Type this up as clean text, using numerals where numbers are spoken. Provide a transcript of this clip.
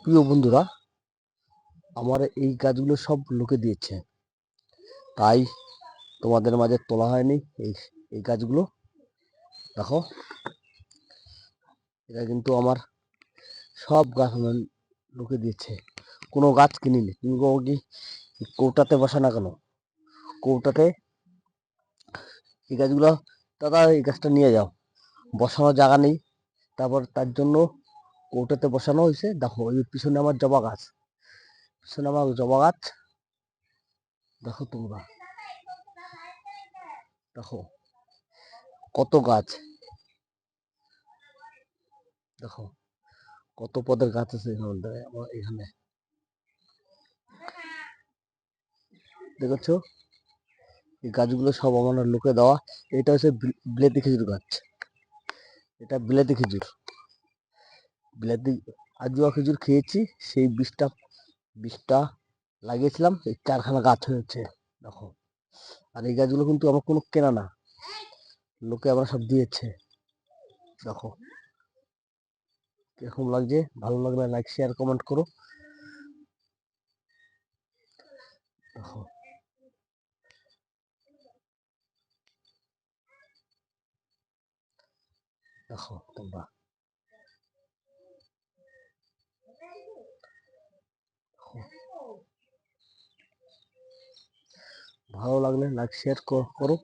প্রিয় বন্ধুরা, আমার এই গাছগুলো সব লোকে দিয়েছে, তাই তোমাদের মাঝে তোলা হয়নি। এই এই গাছগুলো দেখো, এটা কিন্তু আমার সব গাছ আমার লোকে দিয়েছে, কোনো গাছ কিনিনি। তুমি কি কৌটাতে বসা না কেন? কৌটাতে এই গাছগুলো, দাদা এই গাছটা নিয়ে যাও, বসানোর জায়গা নেই, তারপর তার জন্য কৌটাতে বসানো হয়েছে। দেখো ওই পিছনে আমার জবা গাছ, পিছনে আমার জবা গাছ দেখো তোমরা, দেখো কত গাছ, দেখো কত পদের গাছ আছে আমার এখানে, দেখেছো? এই গাছগুলো সব আমার লোকে দেওয়া। এটা হচ্ছে বিলাতি খেজুর গাছ, এটা বিলাতি খেজুর, বিলাতি আজুয়া খেজুর খেয়েছি। সেই বীজটা বীজটা লাগিয়েছিলাম, এই 4খানা গাছ হয়েছে দেখো। আর এই গাছগুলো কিন্তু আমার কোনো কেনা না, লোকে আমরা সব দিয়েছে। দেখো কিরকম লাগছে, ভালো লাগলে লাইক শেয়ার কমেন্ট করো। দেখো দেখো তোমরা, ভালো লাগলে লাইক শেয়ার করো।